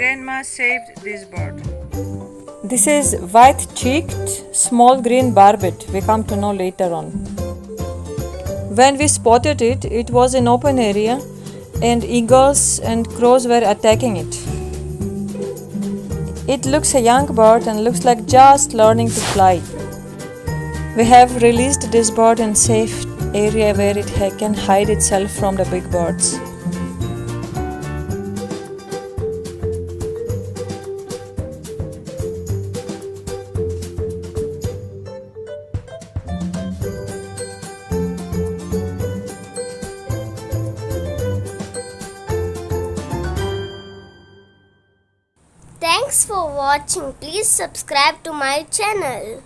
grandma saved this bird. This is white-cheeked, small green barbet, we come to know later on. When we spotted it, it was in open area and eagles and crows were attacking it. It looks a young bird and looks like just learning to fly. We have released this bird in safe area where it can hide itself from the big birds. Thanks for watching. Please subscribe to my channel.